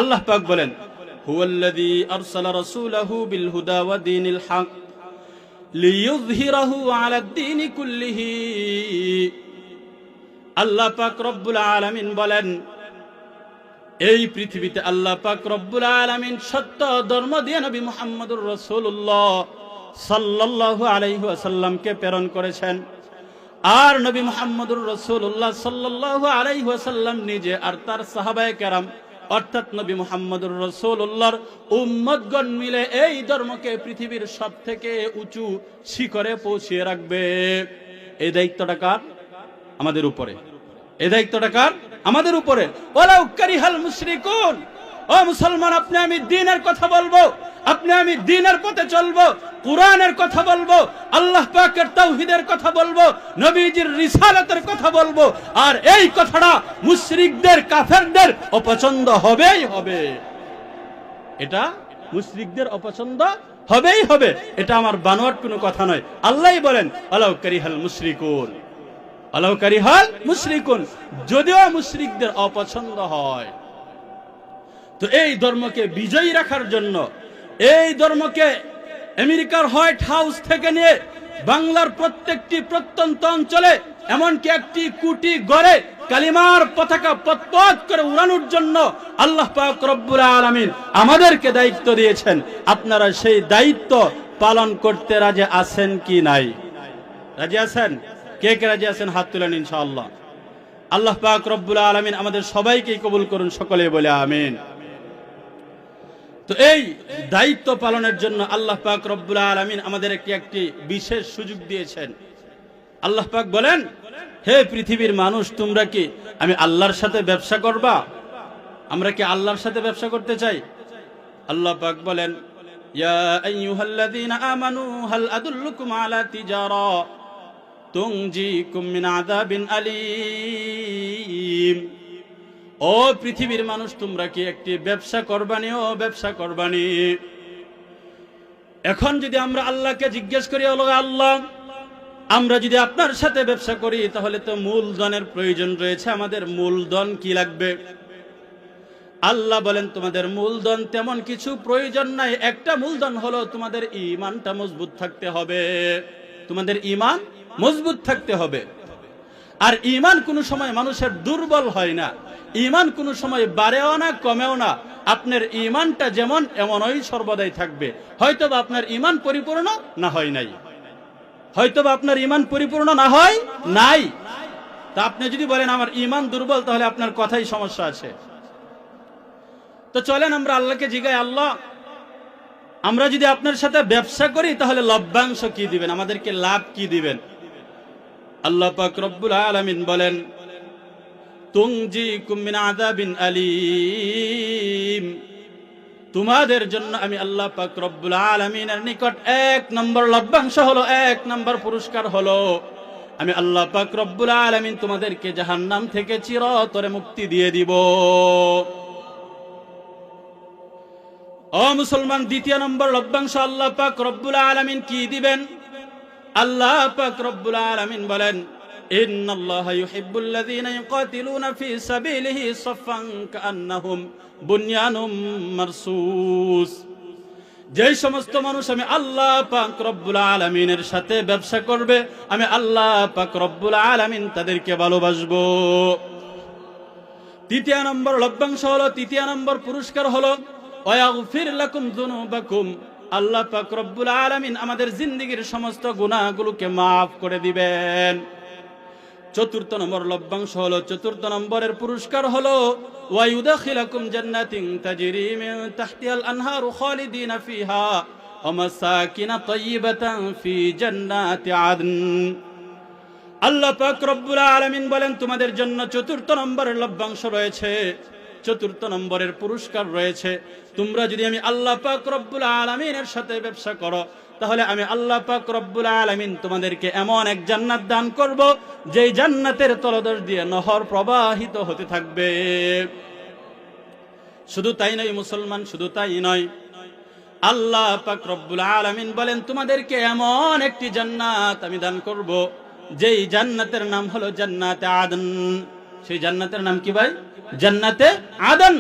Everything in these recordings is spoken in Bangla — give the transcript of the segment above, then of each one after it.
আল্লাহ পাক বলেন, হুয়াল্লাযী আরসালা রাসূলাহু বিল হুদা ওয়া দীনিল হক লিইয়ুযহিরাহু আলাদ দীনি কুল্লিহি। আল্লাহ পাক রব্বুল আলামিন বলেন, এই পৃথিবীতে আল্লাহ পাক রব্বুল আলামিন সত্য ধর্ম দিয়ে নবী মুহাম্মদুর রাসূলুল্লাহ সাল্লাল্লাহু আলাইহি ওয়াসাল্লামকে প্রেরণ করেছেন। আর নবী মুহাম্মদুর রাসূলুল্লাহ সাল্লাল্লাহু আলাইহি ওয়াসাল্লাম নিজে আর তার সাহাবায়ে কেরাম অর্থাৎ নবী মুহাম্মদুর রাসূলুল্লাহর উম্মতগণ মিলে এই ধর্মকে পৃথিবীর সবথেকে উঁচু শিখরে পৌঁছিয়ে রাখবে। এই দায়িত্বটা কার? আমাদের উপরে। এই দায়িত্বটা কার? আমাদের উপরে। ওয়ালাউ কারিহাল মুশরিকুন। ও মুসলমান, আপনি আমি দ্বীনের কথা বলবো, আপনি আমি দ্বীনের পথে চলবো, কোরআনের কথা বলবো, আল্লাহ পাকের তাওহীদের কথা বলবো, নবীজির রিসালাতের কথা বলবো, আর এই কথাটা মুশরিকদের কাফেরদের অপছন্দ হবেই হবে। এটা মুশরিকদের অপছন্দ হবেই হবে। এটা আমার বানোয়াট কোনো কথা নয়। আল্লাহই বলেন, ওয়ালাউ কারিহাল মুশরিকুন, ওয়ালাউ কারিহাল মুশরিকুন, যদিও মুশরিকদের অপছন্দ হয়। তো এই ধর্মকে বিজয়ী রাখার জন্য, এই ধর্মকে আমেরিকার হোয়াইট হাউস থেকে নিয়ে বাংলার প্রত্যেকটি প্রত্যন্ত অঞ্চলে এমনকি একটি কুটি গড়ে কালিমার পতাকা পতপত করে উড়ানোর জন্য আল্লাহ পাক রব্বুল আলামিন আমাদেরকে দায়িত্ব দিয়েছেন। আপনারা সেই দায়িত্ব পালন করতে রাজি আছেন কি নাই? রাজি আছেন? কে কে রাজি আছেন হাত তুলেন ইনশাআল্লাহ। আল্লাহ পাক রব্বুল আলামিন আমাদের সবাইকে কবুল করুন, সকলে বলে আমিন। তো এই দায়িত্ব পালনের জন্য আল্লাহ পাক রব্বুল আলামিন আমাদেরকে একটি বিশেষ সুযোগ দিয়েছেন। আল্লাহ পাক বলেন, হে পৃথিবীর মানুষ, তোমরা কি আমি আল্লাহর সাথে ব্যবসা করবা? আমরা কি আল্লাহর সাথে ব্যবসা করতে চাই? আল্লাহ পাক বলেন, ইয়া আইয়ুহাল্লাযীনা আমানু হাল আদুল্লুকুম আলা তিজারা তুনজিকুম মিন আযাবিন আলীম। ও পৃথিবীর মানুষ, তোমরা কি একটি ব্যবসা করবানি? ও ব্যবসা করবানি। এখন যদি আমরা আল্লাহকে জিজ্ঞেস করি, আল্লাহ, আমরা যদি আপনার সাথে ব্যবসা করি তাহলে তো মূলধনের প্রয়োজন রয়েছে, আমাদের মূলধন কি লাগবে? আল্লাহ বলেন, তোমাদের মূলধন তেমন কিছু প্রয়োজন নাই। একটা মূলধন হলো তোমাদের ঈমানটা মজবুত থাকতে হবে। তোমাদের ঈমান মজবুত থাকতে হবে। আর ঈমান কোনো সময় মানুষের দুর্বল হয় না, ঈমান কোনো সময় বাড়েও না কমেও না। আপনার ঈমানটা যেমন এমনই সর্বদাই থাকবে। হয়তোবা আপনার ঈমান পরিপূর্ণ না হয় নাই, হয়তোবা আপনার ঈমান পরিপূর্ণ না হয় নাই। তা আপনি যদি বলেন আমার ঈমান দুর্বল, তাহলে আপনার কথাই সমস্যা আছে। তো চলেন আমরা আল্লাহকে জিগাই, আল্লাহ, আমরা যদি আপনার সাথে ব্যবসা করি তাহলে লভ্যাংশ কি দিবেন? আমাদেরকে লাভ কি দিবেন? আল্লাহ পাক রব্বুল আলামিন বলেন, তুনজিকুম মিন আযাবিন আলীম। তোমাদের জন্য আমি আল্লাহ পাক রব্বুল আলামিনের নিকট এক নম্বর লভ্যাংশ হলো, এক নম্বর পুরস্কার হলো, আমি আল্লাহ পাক রব্বুল আলামিন তোমাদেরকে জাহান্নাম থেকে চিরতরে মুক্তি দিয়ে দিব। ও মুসলমান, দ্বিতীয় নম্বর লভ্যাংশ আল্লাহ পাক রব্বুল আলামিন কি দিবেন? আল্লাহ পাক রব্বুল আলামিন বলেন, ইন্নাল্লাহা ইউহিব্বুল্লাযীনা ইউকাতিলুনা ফী সাবিলিহি সাফফান কাআন্নাহুম বুনয়ানুম মারসুস। যেই সমস্ত মানুষ আমি আল্লাহ পাক রব্বুল আলামিনের সাথে ব্যবসা করবে, আমি আল্লাহ পাক রব্বুল আলামিন তাদেরকে ভালোবাসবো। তৃতীয় নম্বর লভ্যাংশ হলো, তৃতীয় নম্বর পুরস্কার হলো, ওয়াগফির লাকুম যুনুবাকুম। আল্লাহ পাক রব্বুল আলামিন আমাদের জিন্দেগীর সমস্ত গুনাহগুলোকে মাফ করে দিবেন। চতুর্থ নম্বর লভ্যাংশ হলো, চতুর্থ নম্বরের পুরস্কার হলো, ওয়া ইউদখিলুকুম জান্নাতিন তাজরি মিন তাহতিহাল আনহারু খালিদিনা ফিহা ওয়া মাসাকিন তাইয়্যিবাতান ফি জান্নাতি আদন। আল্লাহ পাক রব্বুল আলামিন বলেন, তোমাদের জন্য চতুর্থ নম্বরের লভ্যাংশ রয়েছে, চতুর্থ নম্বরের পুরস্কার রয়েছে। তোমরা যদি আমি আল্লাহ পাক রব্বুল আলামিনের সাথে ব্যবসা করো, তাহলে আমি আল্লাহ পাক রব্বুল আলামিন তোমাদেরকে এমন এক জান্নাত দান করব, যেই জান্নাতের তলদেশ দিয়ে নহর প্রবাহিত হতে থাকবে। শুধু তাই নয় মুসলমান, শুধু তাই নয়, আল্লাহ পাক রব্বুল আলামিন বলেন, তোমাদেরকে এমন একটি জান্নাত আমি দান করব, যেই জান্নাতের নাম হলো জান্নাতে আদন। সেই জান্নাতের নাম কি ভাই? জান্নাতে আদন।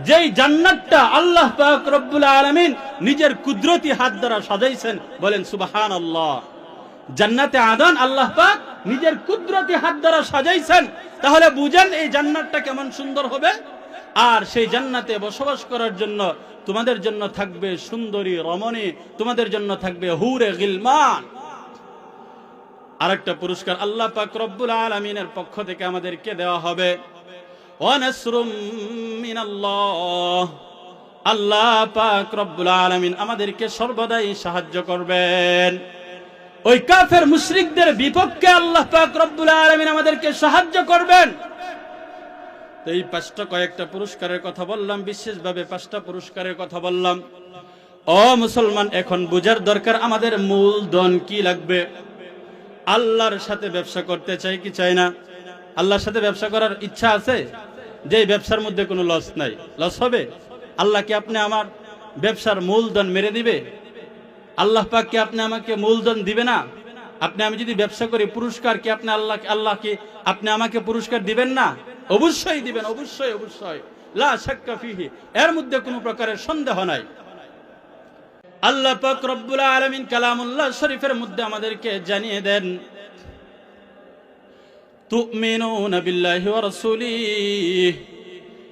যেই জান্নাতটা আল্লাহ পাক রব্বুল আলামিন নিজের কুদরতি হাত দ্বারা সাজাইছেন, বলেন সুবহানাল্লাহ। জান্নাতে আদন আল্লাহ পাক নিজের কুদরতি হাত দ্বারা সাজাইছেন। তাহলে বুঝেন এই জান্নাতটা কেমন সুন্দর হবে। আর সেই জান্নাতে বসবাস করার জন্য তোমাদের জন্য থাকবে সুন্দরী রমণী, তোমাদের জন্য থাকবে হুরে গিলমান। আরেকটা পুরস্কার আল্লাহ পাক রব্বুল আলামিনের পক্ষ থেকে আমাদেরকে দেওয়া হবে, ওয়া নাসরুম মিনাল্লাহ। আল্লাহ পাক রব্বুল আলামিন আমাদেরকে সর্বদাই সাহায্য করবেন। ওই কাফের মুশরিকদের বিপক্ষে আল্লাহ পাক রব্বুল আলামিন আমাদেরকে সাহায্য করবেন। তো এই পাঁচটা কয়েকটা পুরস্কারের কথা বললাম, বিশেষভাবে পাঁচটা পুরস্কারের কথা বললাম। ও মুসলমান, এখন বুঝার দরকার আমাদের মূলধন কি লাগবে। আল্লাহর সাথে ব্যবসা করতে চাই কি চাই না? আল্লাহর সাথে ব্যবসা করার ইচ্ছা আছে? যে ব্যবসার মধ্যে কোনো লস নাই, লস হবে? আল্লাহ কি আপনি আমার ব্যবসার মূলধন মেরে দিবে? আল্লাহ পাক কি আপনি আমাকে মূলধন দিবে না? আপনি আমি যদি ব্যবসা করি পুরস্কার কি আপনি আল্লাহ কি আপনি আমাকে পুরস্কার দিবেন না? অবশ্যই দিবেন, অবশ্যই অবশ্যই, লা শাক্কা ফিহি, এর মধ্যে কোনো প্রকারের সন্দেহ নাই। আল্লাহ পাক রব্বুল আলামিন কালামুল্লাহ শরীফের মধ্যে আমাদেরকে জানিয়ে দেন, তুমিনুনা বিল্লাহি ওয়া রাসূলিহি,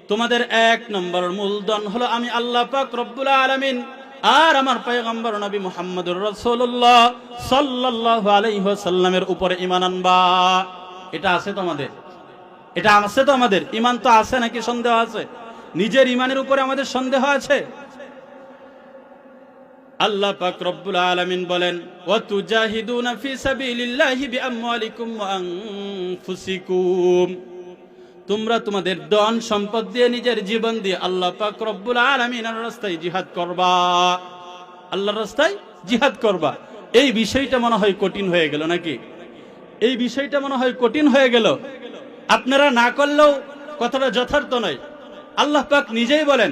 তোমাদের এক নম্বর মূলধন হলো আমি আল্লাহ পাক রব্বুল আলামিন আর আমার পয়গম্বর নবী মুহাম্মদুর রাসূলুল্লাহ সাল্লাল্লাহু আলাইহি ওয়াসাল্লামের উপরে ঈমান আনবা। এটা আছে তোমাদের? এটা আছে তো আমাদের? ঈমান তো আছে নাকি সন্দেহ আছে? নিজের ঈমানের উপরে আমাদের সন্দেহ আছে? আল্লাহ পাক রব্বুল আলামিন বলেন, ওয়া তুজাহিদুনা ফি সাবিলিল্লাহি বিআমওয়ালিকুম ওয়া আনফুসিকুম, তোমরা তোমাদের ধন সম্পদ দিয়ে নিজের জীবন দিয়ে আল্লাহ পাক রব্বুল আলামিনের রাস্তায় জিহাদ করবা। আল্লাহর রাস্তায় জিহাদ করবা। এই বিষয়টা মনে হয় কঠিন হয়ে গেল নাকি? এই বিষয়টা মনে হয় কঠিন হয়ে গেল। আপনারা না করলেও কথাটা যথার্থ নয়। আল্লাহ পাক নিজেই বলেন,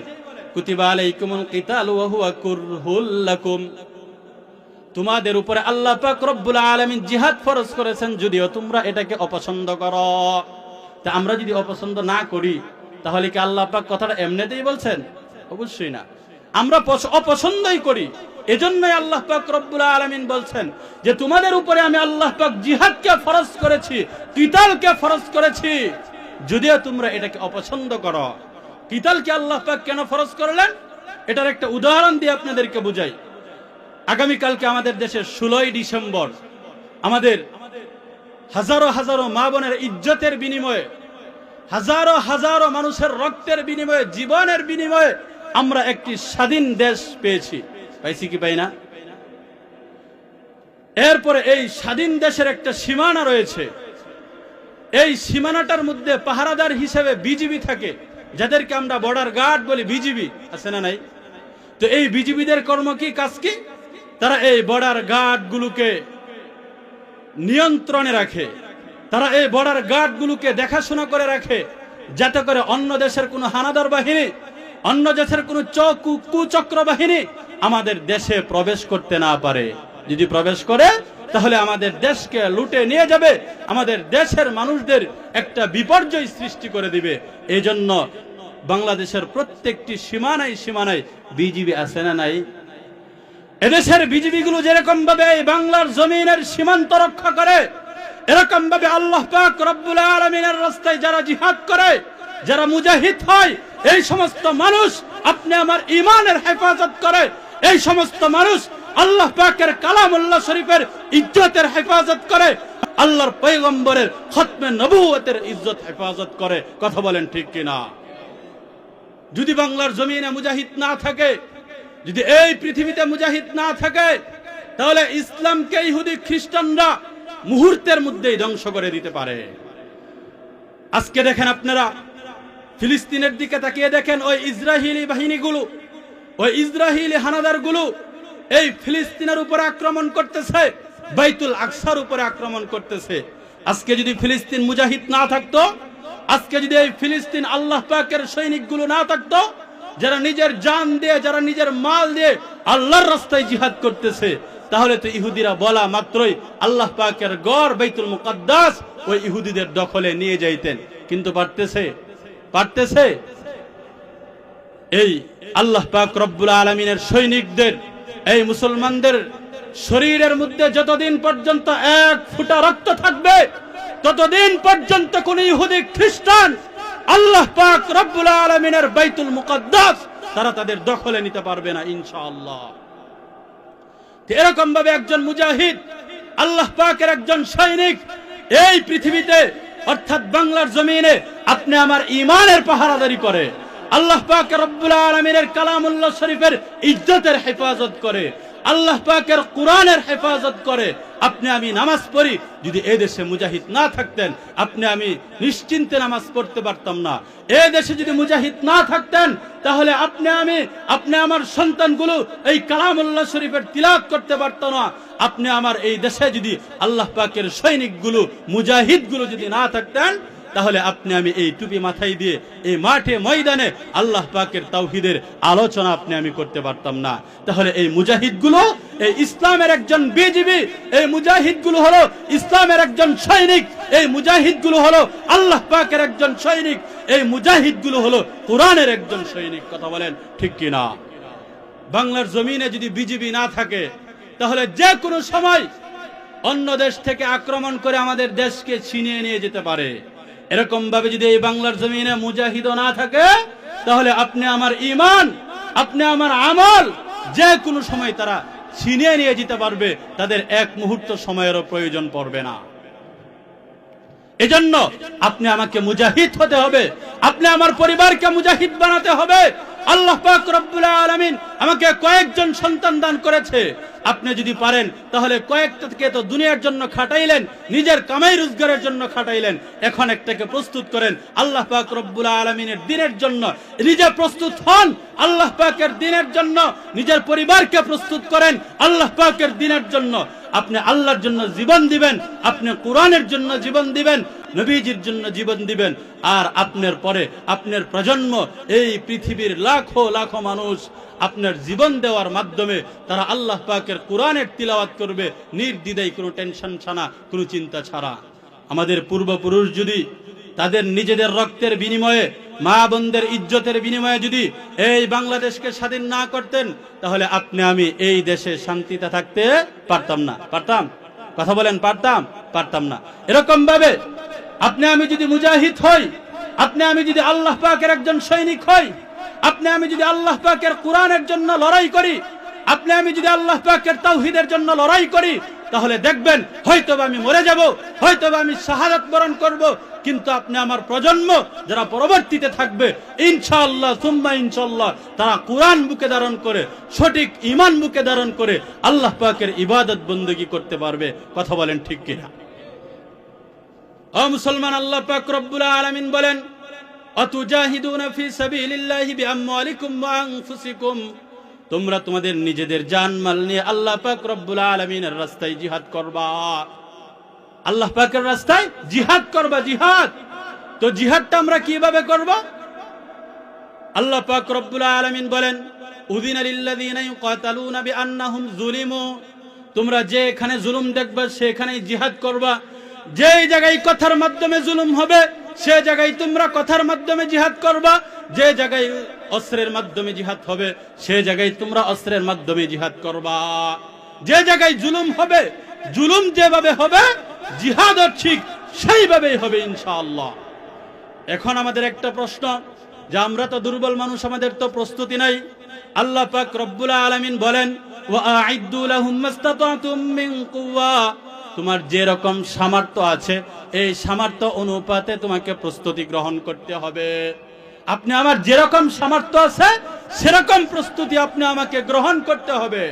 কুতিবা আলাইকুমুল কিতালু ওয়া হুয়া কুরহুল লাকুম, তোমাদের উপরে আল্লাহ পাক রব্বুল আলামিন জিহাদ ফরজ করেছেন, যদিও তোমরা এটাকে অপছন্দ করো। তা আমরা যদি অপছন্দ না করি তাহলে কি আল্লাহ পাক কথাটা এমনিতেই বলছেন? অবশ্যই না, আমরা অপছন্দই করি। এজন্যই আল্লাহ পাক রব্বুল আলামিন বলছেন যে তোমাদের উপরে আমি আল্লাহ পাক জিহাদকে ফরজ করেছি, কিতালকে ফরজ করেছি, যদিও তোমরা এটাকে অপছন্দ করো। কিতালকে আল্লাহ পাক কেন ফরজ করলেন? এটার একটা উদাহরণ দিয়ে আপনাদেরকে বুঝাই। আগামীকালকে আমাদের দেশে 16ই ডিসেম্বর আমাদের হাজারো হাজারো মা বোনের ইজ্জতের বিনিময়ে, হাজারো হাজারো মানুষের রক্তের বিনিময়ে, জীবনের বিনিময়ে আমরা একটি স্বাধীন দেশ পেয়েছি। পাইছি কি পাই না? এরপরে এই স্বাধীন দেশের একটা সীমানা রয়েছে। এই সীমানাটার মধ্যে পাহারাদার হিসেবে বিজিবি থাকে, যাদেরকে আমরা বর্ডার গার্ড বলি। বিজিবি আছে না নাই? তো এই বিজিবিদের কর্ম কি, কাজ কি? তারা এই বর্ডার গার্ড গুলোকে নিয়ন্ত্রণে রাখে, তারা এই বর্ডার গার্ড গুলোকে দেখাশোনা করে রাখে, যাতে করে অন্য দেশের কোনো হানাদার বাহিনী, অন্য দেশের কোনো কুচক্র বাহিনী আমাদের দেশে প্রবেশ করতে না পারে। যদি প্রবেশ করে তাহলে আমাদের দেশকে লুটে নিয়ে যাবে, আমাদের দেশের মানুষদের একটা বিপর্যয় সৃষ্টি করে দিবে। এই জন্য বাংলাদেশের প্রত্যেকটি সীমানায় সীমানায় বিজিবি আছে না নাই? এদেশের বিজিবি গুলো যেরকম ভাবে বাংলার জমিনের সীমান্ত রক্ষা করে, এরকম ভাবে আল্লাহ পাক রব্বুল আলামিনের রাস্তায় যারা জিহাদ করে, যারা মুজাহিদ হয়, এই সমস্ত মানুষ আপনি আমার ঈমানের হেফাজত করে। এই সমস্ত মানুষ আল্লাহ পাকের কালামুল্লাহ শরীফের ইজ্জতের হেফাজত করে, আল্লাহর পয়গম্বরের খতমে নবুয়তের ইজ্জত হেফাজত করে। কথা বলেন ঠিক কিনা? যদি বাংলার জমিনে মুজাহিদ না থাকে, যদি এই পৃথিবীতে মুজাহিদ না থাকে, তাহলে ইসলামকে ইহুদি খ্রিস্টানরা মুহূর্তের মধ্যেই ধ্বংস করে দিতে পারে। আজকে দেখেন আপনারা ফিলিস্তিনের দিকে তাকিয়ে দেখেন, ওই ইসরায়েলি বাহিনীগুলো, ওই ইসরায়েলি হানাদারগুলো এই ফিলিস্তিনের উপরে আক্রমণ করতেছে, বাইতুল আকসার উপরে আক্রমণ করতেছে। আজকে যদি ফিলিস্তিন মুজাহিদ না থাকতো, আজকে যদি এই ফিলিস্তিন আল্লাহ পাকের সৈনিকগুলো না থাকতো, যারা নিজের জান দিয়ে, যারা নিজের মাল দিয়ে আল্লাহর রাস্তায় জিহাদ করতেছে, তাহলে তো ইহুদিরা বলা মাত্রই আল্লাহ পাকের গড় বাইতুল মুকাদ্দাস ওই ইহুদিদের দখলে নিয়ে যাইতেন। কিন্তু পারতেছে এই আল্লাহ পাক রব্বুল আলামিনের সৈনিকদের, এই মুসলমানদের শরীরের মধ্যে যতদিন পর্যন্ত এক ফোঁটা রক্ত থাকবে ততদিন পর্যন্ত কোন ইহুদি খ্রিস্টান আল্লাহ পাক রব্বুল আলামিনের বাইতুল মুকদ্দাস তারা তাদের দখলে নিতে পারবে না ইনশাআল্লাহ। এরকম ভাবে একজন মুজাহিদ, আল্লাহ পাকের একজন সৈনিক এই পৃথিবীতে অর্থাৎ বাংলার জমিনে আপনি আমার ঈমানের পাহারাদারি করে, আল্লাহ পাক রব্বুল আলামিনের কালামুল্লাহ শরীফের ইজ্জতের হেফাজত করে, আল্লাহ পাকের কোরআনের হেফাজত করে। আপনি আমি নামাজ পড়ি, যদি এই দেশে মুজাহিদ না থাকতেন আপনি আমি নিশ্চিন্তে নামাজ পড়তে পারতাম না। এই দেশে যদি মুজাহিদ না থাকতেন তাহলে আপনি আমার সন্তানগুলো এই কালামুল্লাহ শরীফের তিলাওয়াত করতে পারত না। আপনি আমার এই দেশে যদি আল্লাহ পাকের সৈনিকগুলো মুজাহিদগুলো যদি না থাকতেন তাহলে আপনি আমি এই টুপি মাথায় দিয়ে এই মাঠে ময়দানে আল্লাহ পাকের তাওহীদের আলোচনা আপনি আমি করতে পারতাম না। তাহলে এই মুজাহিদগুলো এই ইসলামের একজন বিজিবি, এই মুজাহিদগুলো হলো ইসলামের একজন সৈনিক, এই মুজাহিদগুলো হলো আল্লাহ পাকের একজন সৈনিক, এই মুজাহিদগুলো হলো কোরআনের একজন সৈনিক। কথা বলেন ঠিক কি না? বাংলার জমিনে যদি বিজিবি না থাকে তাহলে যে কোনো সময় অন্য দেশ থেকে আক্রমণ করে আমাদের দেশকে ছিনিয়ে নিয়ে যেতে পারে। এরকম ভাবে যদি এই বাংলার জমিনে মুজাহিদও না থাকে তাহলে আপনি আমার ঈমান, আপনি আমার আমল যে কোনো সময় তারা ছিনিয়ে নিয়ে যেতে পারবে, তাদের এক মুহূর্ত সময়েরও প্রয়োজন পড়বে না। এজন্য আপনি আমাকে মুজাহিদ হতে হবে, আপনি আমার পরিবারকে মুজাহিদ বানাতে হবে। আল্লাহ পাক রব্বুল আলামিন আমাকে কয়েকজন সন্তান দান করেছে, আপনি যদি পারেন তাহলে কয়েকটাকে তো দুনিয়ার জন্য খাটাইলেন, নিজের কামাই রোজগারের জন্য খাটাইলেন, এখন একটাকে প্রস্তুত করেন আল্লাহ পাক রব্বুল আলামিনের দ্বীনের জন্য। নিজে প্রস্তুত হন আল্লাহ পাকের দ্বীনের জন্য, নিজের পরিবারকে প্রস্তুত করেন আল্লাহ পাকের দ্বীনের জন্য। আপনি আল্লাহর জন্য জীবন দিবেন, আপনি কোরআনের জন্য জীবন দিবেন, নবীজির জন্য জীবন দিবেন, আর আপনার পরে আপনার প্রজন্ম এই পৃথিবীর লাখো লাখো মানুষ আপনার জীবন দেওয়ার মাধ্যমে তারা আল্লাহ পাকের কোরআনের তিলাওয়াত করবে নির্দ্বিধায়, কোনো টেনশন ছাড়া, কোনো চিন্তা ছাড়া। আমাদের পূর্বপুরুষ যদি তাদের নিজেদের রক্তের বিনিময়ে, মা বোনদের ইজ্জতের বিনিময়ে যদি এই বাংলাদেশকে স্বাধীন না করতেন তাহলে আপনি আমি এই দেশে শান্তিতে থাকতে পারতাম না। পারতাম? কথা বলেন, পারতাম না। এরকম ভাবে আপনি আমি যদি মুজাহিদ হই, আপনি আমি যদি আল্লাহ পাকের একজন সৈনিক হই, আপনি আমি যদি আল্লাহ পাকের কোরআনের জন্য লড়াই করি, আপনি আমি যদি আল্লাহ পাকের তাওহীদের জন্য লড়াই করি, তাহলে দেখবেন হয়তোবা আমি মরে যাব, হয়তোবা আমি শাহাদাত বরণ করব, কিন্তু আপনি আমার প্রজন্ম যারা পরবর্তীতে থাকবে ইনশাআল্লাহ সুম্মা ইনশাআল্লাহ তারা কোরআন বুকে ধারণ করে, সঠিক ঈমান বুকে ধারণ করে আল্লাহ পাকের ইবাদত বন্দেগী করতে পারবে। কথা বলেন ঠিক কিনা? ও মুসলমান, আল্লাহ পাক রব্বুল আলামিন বলেন আতুজাহিদুনা ফি সাবিলিল্লাহি বিআমওয়ালিকুম ওয়া আনফুসিকুম, তোমরা তোমাদের নিজেদের জানমাল নিয়ে আল্লাহ পাক রব্বুল আলামিনের রাস্তায় জিহাদ করবা। আল্লাহ পাকের রাস্তায় জিহাদ করবা, জিহাদ। তো জিহাদটা আমরা কিভাবে করব? আল্লাহ পাক রব্বুল আলামিন বলেন উযিনা লিল্লাযিনা ইউকাতালুনা বিআন্নাহুম যুলিমু, তোমরা যেখানে জুলুম দেখবা সেখানেই জিহাদ করবা। যেই জায়গায় কথার মাধ্যমে জুলুম হবে সে জায়গায় তোমরা কথার মাধ্যমে জিহাদ করবা, যে জায়গায় অস্ত্রের মাধ্যমে জিহাদ হবে সে জায়গায় তোমরা অস্ত্রের মাধ্যমে জিহাদ করবা। যে জায়গায় জুলুম হবে, জুলুম যেভাবে হবে জিহাদও ঠিক সেইভাবেই হবে ইনশাআল্লাহ। এখন আমাদের একটা প্রশ্ন, যে আমরা তো দুর্বল মানুষ, আমাদের তো প্রস্তুতি নাই। আল্লাহ পাক রব্বুল আলামিন বলেন ওয়া আ'ইদ্দু লাহুম মাস্তাতাতুম মিন কুওয়া, তোমার যে রকম সামর্থ্য আছে এই সামর্থ্য অনুপাতে তোমাকে প্রস্তুতি গ্রহণ করতে হবে। আপনি আমার যেরকম সামর্থ্য আছে সেরকম প্রস্তুতি আপনি আমাকে গ্রহণ করতে হবে।